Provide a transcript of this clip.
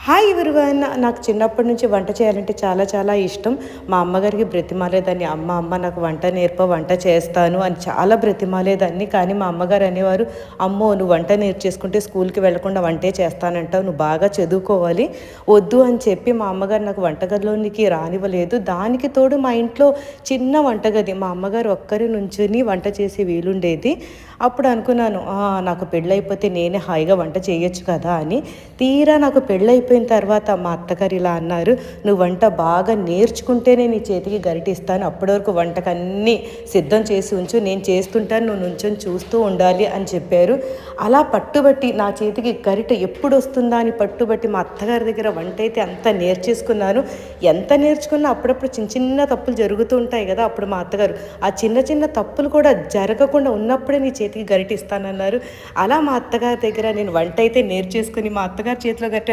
Hi everyone. నాకు చిన్నప్పటి నుంచి వంట చేయాలంటే చాలా చాలా ఇష్టం. మా అమ్మగారికి బ్రతిమాలేదాన్ని, అమ్మ అమ్మ నాకు వంట వంట చేస్తాను అని చాలా బ్రతిమాలేదాన్ని. కానీ మా అమ్మగారు అనేవారు, అమ్మో నువ్వు వంట నేర్చేసుకుంటే స్కూల్కి వెళ్లకుండా వంటే చేస్తానంటావు, నువ్వు బాగా చదువుకోవాలి, వద్దు అని చెప్పి మా అమ్మగారు నాకు వంటగదిలోనికి రానివ్వలేదు. దానికి తోడు మా ఇంట్లో చిన్న వంటగది, మా అమ్మగారు ఒక్కరి నుంచుని వంట చేసే వీలుండేది. అప్పుడు అనుకున్నాను, నాకు పెళ్ళైపోతే నేనే హాయిగా వంట చేయొచ్చు కదా అని. తీరా నాకు పెళ్ళైపోయిన తర్వాత మా అత్తగారు ఇలా అన్నారు, నువ్వు వంట బాగా నేర్చుకుంటేనే నీ చేతికి గరిటిస్తాను, అప్పటి వరకు వంటకన్నీ సిద్ధం చేసి ఉంచు, నేను చేస్తుంటాను, నువ్వు నుంచొని చూస్తూ ఉండాలి అని చెప్పారు. అలా పట్టుబట్టి నా చేతికి గరిట ఎప్పుడు వస్తుందా అని పట్టుబట్టి మా అత్తగారి దగ్గర వంట అయితే అంత నేర్చేసుకున్నాను. ఎంత నేర్చుకున్నా అప్పుడప్పుడు చిన్న చిన్న తప్పులు జరుగుతూ ఉంటాయి కదా, అప్పుడు మా అత్తగారు ఆ చిన్న చిన్న తప్పులు కూడా జరగకుండా ఉన్నప్పుడే నీ చేతికి గరిట ఇస్తానన్నారు. అలా మా అత్తగారి దగ్గర నేను వంట అయితే నేర్చేసుకుని మా అత్తగారి చేతిలో గట్ట